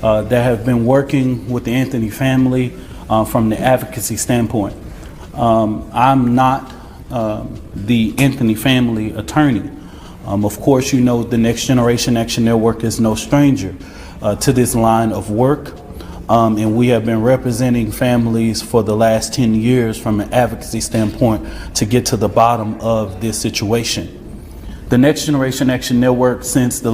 that have been working with the Anthony family from the advocacy standpoint. I'm not the Anthony family attorney. Of course, the Next Generation Action Network is no stranger to this line of work. And we have been representing families for the last 10 years from an advocacy standpoint to get to the bottom of this situation. The Next Generation Action Network, since the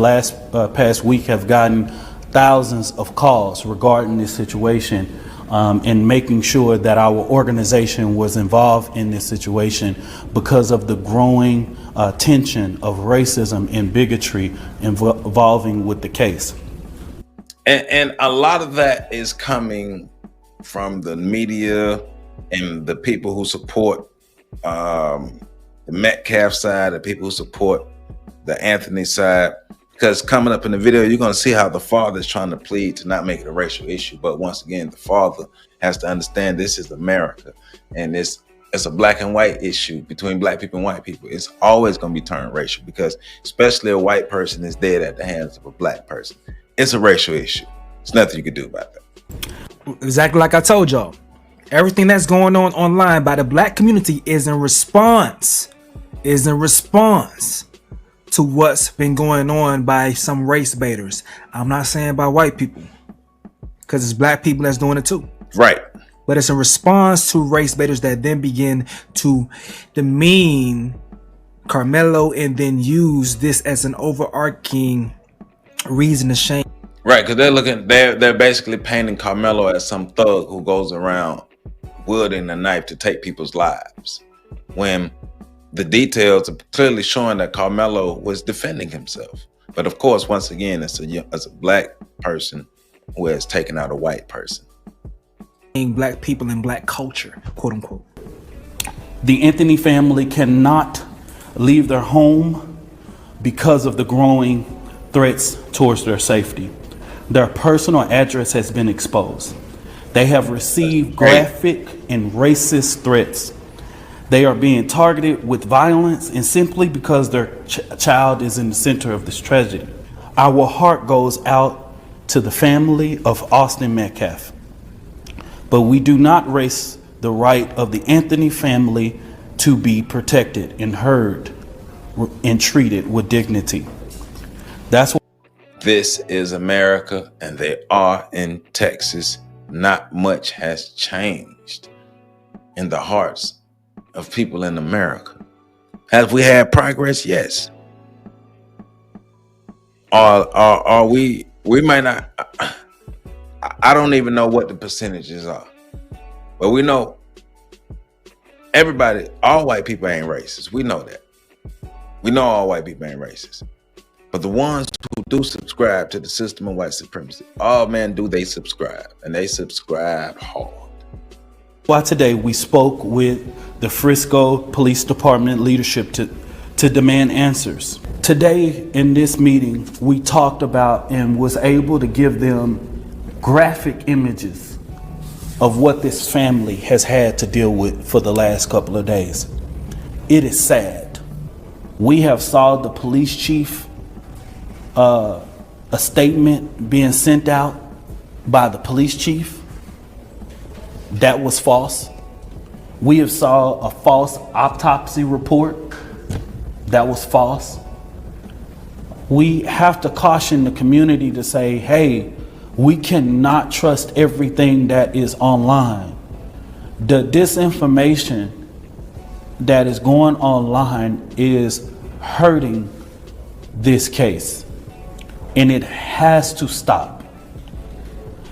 past week, have gotten thousands of calls regarding this situation, and making sure that our organization was involved in this situation because of the growing tension of racism and bigotry involving with the case. And a lot of that is coming from the media and the people who support the Metcalf side, the people who support the Anthony side. Because coming up in the video, you're going to see how the father is trying to plead to not make it a racial issue. But once again, the father has to understand this is America, and it's a black and white issue between black people and white people. It's always going to be turned racial, because especially a white person is dead at the hands of a black person. It's a racial issue. There's nothing you can do about that. Exactly like I told y'all. Everything that's going on online by the black community is in response to what's been going on by some race baiters. I'm not saying by white people, because it's black people that's doing it too. Right. But it's a response to race baiters that then begin to demean Carmelo and then use this as an overarching reason to shame. Right, because they're basically painting Carmelo as some thug who goes around wielding a knife to take people's lives, when the details are clearly showing that Carmelo was defending himself. But of course, once again, it's a black person who has taken out a white person. Black people and black culture, quote unquote. The Anthony family cannot leave their home because of the growing threats towards their safety. Their personal address has been exposed. They have received graphic and racist threats. They are being targeted with violence, and simply because their child is in the center of this tragedy. Our heart goes out to the family of Austin Metcalf, but we do not erase the right of the Anthony family to be protected and heard and treated with dignity. That's what this is America, and they are in Texas. Not much has changed in the hearts of people in America. Have we had progress? Yes. Are we might not, I don't even know what the percentages are, but we know all white people ain't racist. We know that. We know all white people ain't racist. But the ones who do subscribe to the system of white supremacy, oh man, do they subscribe, and they subscribe hard. why today we spoke with the Frisco Police Department leadership to demand answers. Today in this meeting, we talked about and was able to give them graphic images of what this family has had to deal with for the last couple of days. It is sad. We have saw the police chief, a statement being sent out by the police chief that was false. We have saw a false autopsy report that was false. we have to caution the community to say, hey, we cannot trust everything that is online. The disinformation that is going online is hurting this case, and it has to stop.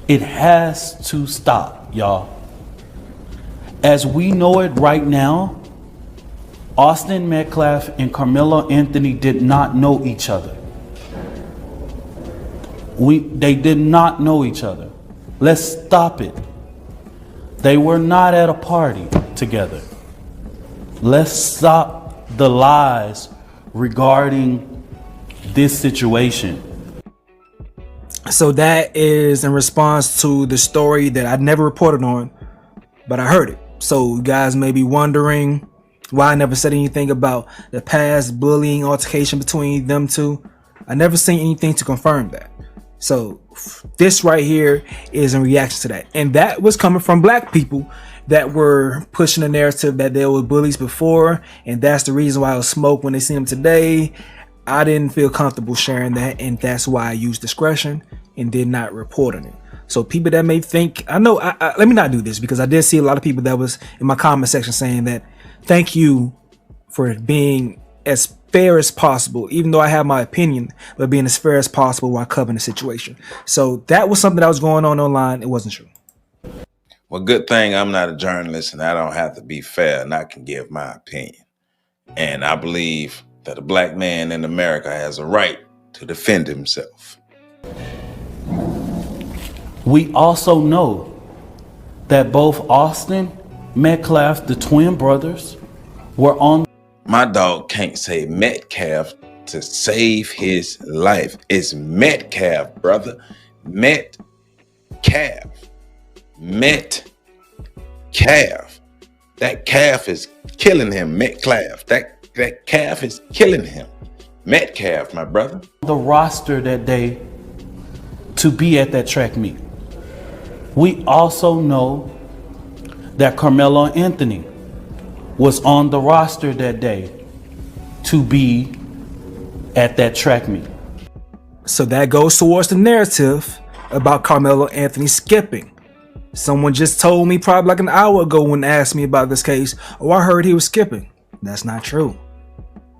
It has to stop, y'all. As we know it right now, Austin Metcalf and Carmelo Anthony did not know each other. They did not know each other. Let's stop it. They were not at a party together. Let's stop the lies regarding this situation. So that is in response to the story that I never reported on, but I heard it. So you guys may be wondering why I never said anything about the past bullying altercation between them two. I never seen anything to confirm that. So this right here is in reaction to that. And that was coming from black people that were pushing the narrative that there were bullies before, and that's the reason why I was smoke when they see them today. I didn't feel comfortable sharing that, and that's why I used discretion and did not report on it. So people that may think, let me not do this, because I did see a lot of people that was in my comment section saying that thank you for being as fair as possible, even though I have my opinion, but being as fair as possible while covering the situation. So that was something that was going on online. It wasn't true. Well, good thing I'm not a journalist and I don't have to be fair, and I can give my opinion. And I believe that a black man in America has a right to defend himself. We also know that both Austin Metcalf, the twin brothers, were on. My dog can't say Metcalf to save his life. It's Metcalf, brother. Metcalf. Metcalf. That calf is killing him. Metcalf. That calf is killing him. Metcalf, my brother. The roster that day to be at that track meet. We also know that Carmelo Anthony was on the roster that day to be at that track meet. So that goes towards the narrative about Carmelo Anthony skipping. Someone just told me probably like an hour ago when asked me about this case, oh, I heard he was skipping. That's not true.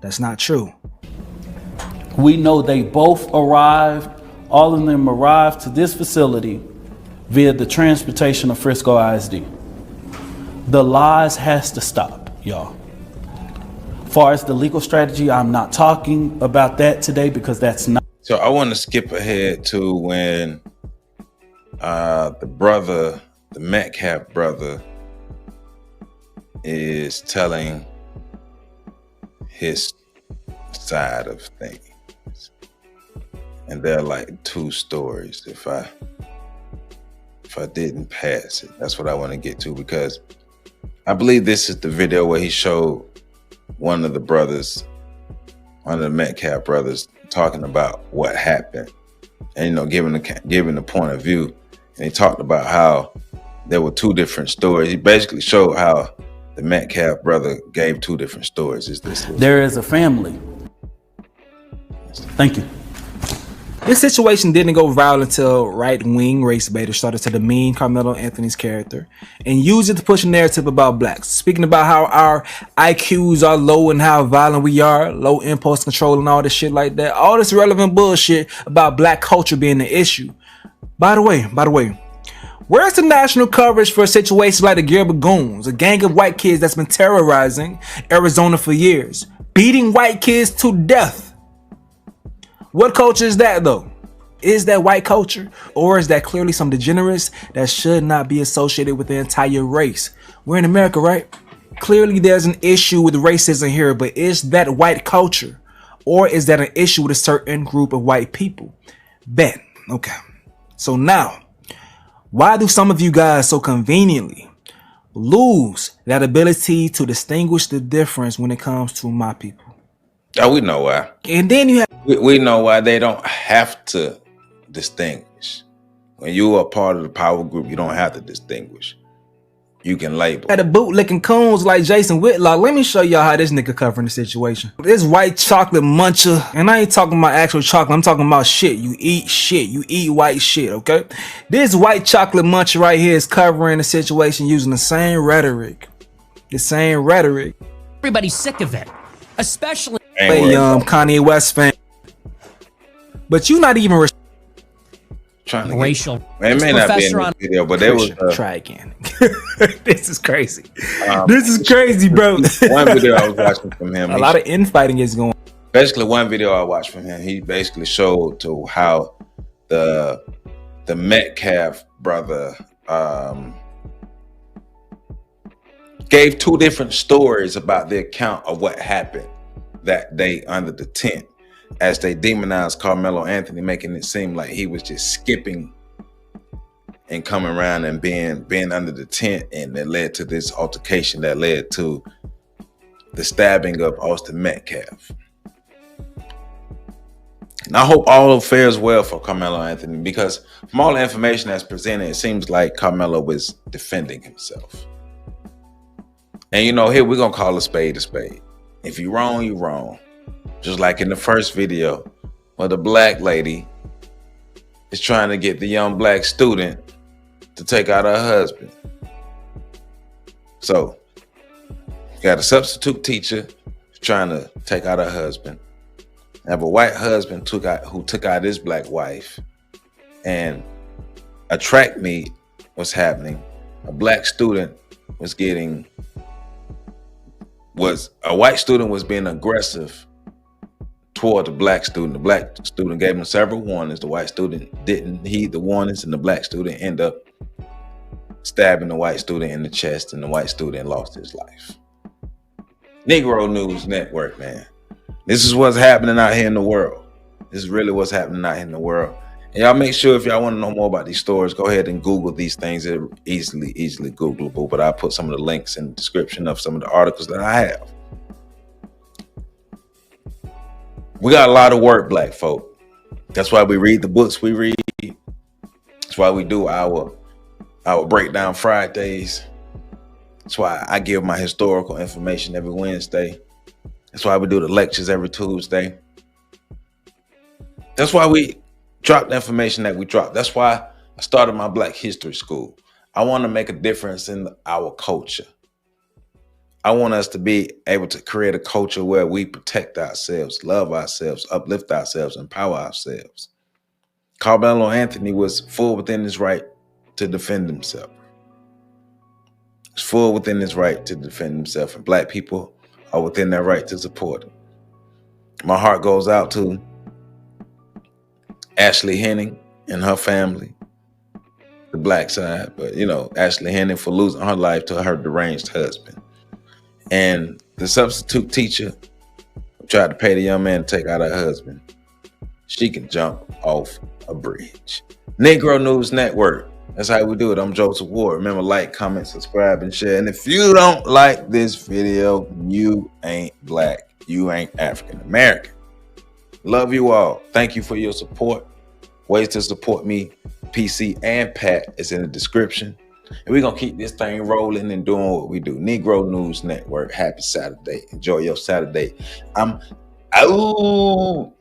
That's not true. We know they both arrived, all of them arrived to this facility via the transportation of Frisco ISD. The lies has to stop, y'all. Far as the legal strategy, I'm not talking about that today because that's not. So I want to skip ahead to when the Metcalf brother is telling his side of things. And they're like two stories if I didn't pass it. That's what I want to get to, because I believe this is the video where he showed one of the Metcalf brothers talking about what happened and, giving the point of view. And he talked about how there were two different stories. He basically showed how the Metcalf brother gave two different stories. There is a family. Thank you. This situation didn't go viral until right-wing race baiters started to demean Carmelo Anthony's character and use it to push a narrative about blacks. Speaking about how our IQs are low and how violent we are, low impulse control and all this shit like that. All this irrelevant bullshit about black culture being the issue. By the way, where's the national coverage for situations like the Gilbert Goons, a gang of white kids that's been terrorizing Arizona for years, beating white kids to death? What culture is that, though? Is that white culture? Or is that clearly some degenerates that should not be associated with the entire race? We're in America, right? Clearly there's an issue with racism here, but is that white culture? Or is that an issue with a certain group of white people? Bet. Okay. So now, why do some of you guys so conveniently lose that ability to distinguish the difference when it comes to my people? Oh, we know why. And then you have... We know why they don't have to distinguish. When you are part of the power group, you don't have to distinguish. you can label. At the bootlicking coons like Jason Whitlock, let me show y'all how this nigga covering the situation. This white chocolate muncher, and I ain't talking about actual chocolate, I'm talking about shit. You eat white shit, okay? This white chocolate muncher right here is covering the situation using the same rhetoric. The same rhetoric. Everybody's sick of it, especially Kanye West fan. But you not even trying to racial. It may not be in this video, but there was try again. This is crazy. This is crazy, bro. One video I was watching from him. A lot of infighting is going. Basically, one video I watched from him, he basically showed to how the Metcalf brother gave two different stories about the account of what happened that day under the tent, as they demonized Carmelo Anthony, making it seem like he was just skipping and coming around and being under the tent, and that led to this altercation that led to the stabbing of Austin Metcalf. And I hope all fares well for Carmelo Anthony, because from all the information that's presented, it seems like Carmelo was defending himself. And you know, here we're gonna call a spade a spade. If you're wrong, you're wrong. Just like in the first video, where the black lady is trying to get the young black student to take out her husband. So, you got a substitute teacher trying to take out her husband. Have a white husband who took out his black wife, and a track meet was happening. A black student a white student was being aggressive toward the black student. The black student gave him several warnings. The white student didn't heed the warnings, and the black student ended up stabbing the white student in the chest, and the white student lost his life. Negro News Network, man. This is what's happening out here in the world. This is really what's happening out here in the world. And y'all make sure, if y'all want to know more about these stories, go ahead and Google these things. They're easily Googleable, but I'll put some of the links in the description of some of the articles that I have. We got a lot of work, black folk. That's why we read the books we read. That's why we do our Breakdown Fridays. That's why I give my historical information every Wednesday. That's why we do the lectures every Tuesday. That's why we drop the information that we drop. That's why I started my Black History School. I want to make a difference in our culture. I want us to be able to create a culture where we protect ourselves, love ourselves, uplift ourselves, empower ourselves. Carmelo Anthony was full within his right to defend himself. He's full within his right to defend himself, and black people are within their right to support him. My heart goes out to Ashley Henning and her family, the black side, but you know, Ashley Henning for losing her life to her deranged husband. And the substitute teacher who tried to pay the young man to take out her husband, she can jump off a bridge. Negro News Network. That's how we do it. I'm Joseph Ward. Remember, like, comment, subscribe, and share. And if you don't like this video, you ain't black. You ain't African American. Love you all. Thank you for your support. Ways to support me, PC and Pat, is in the description. And we're going to keep this thing rolling and doing what we do. Negro News Network. Happy Saturday. Enjoy your Saturday. I'm out.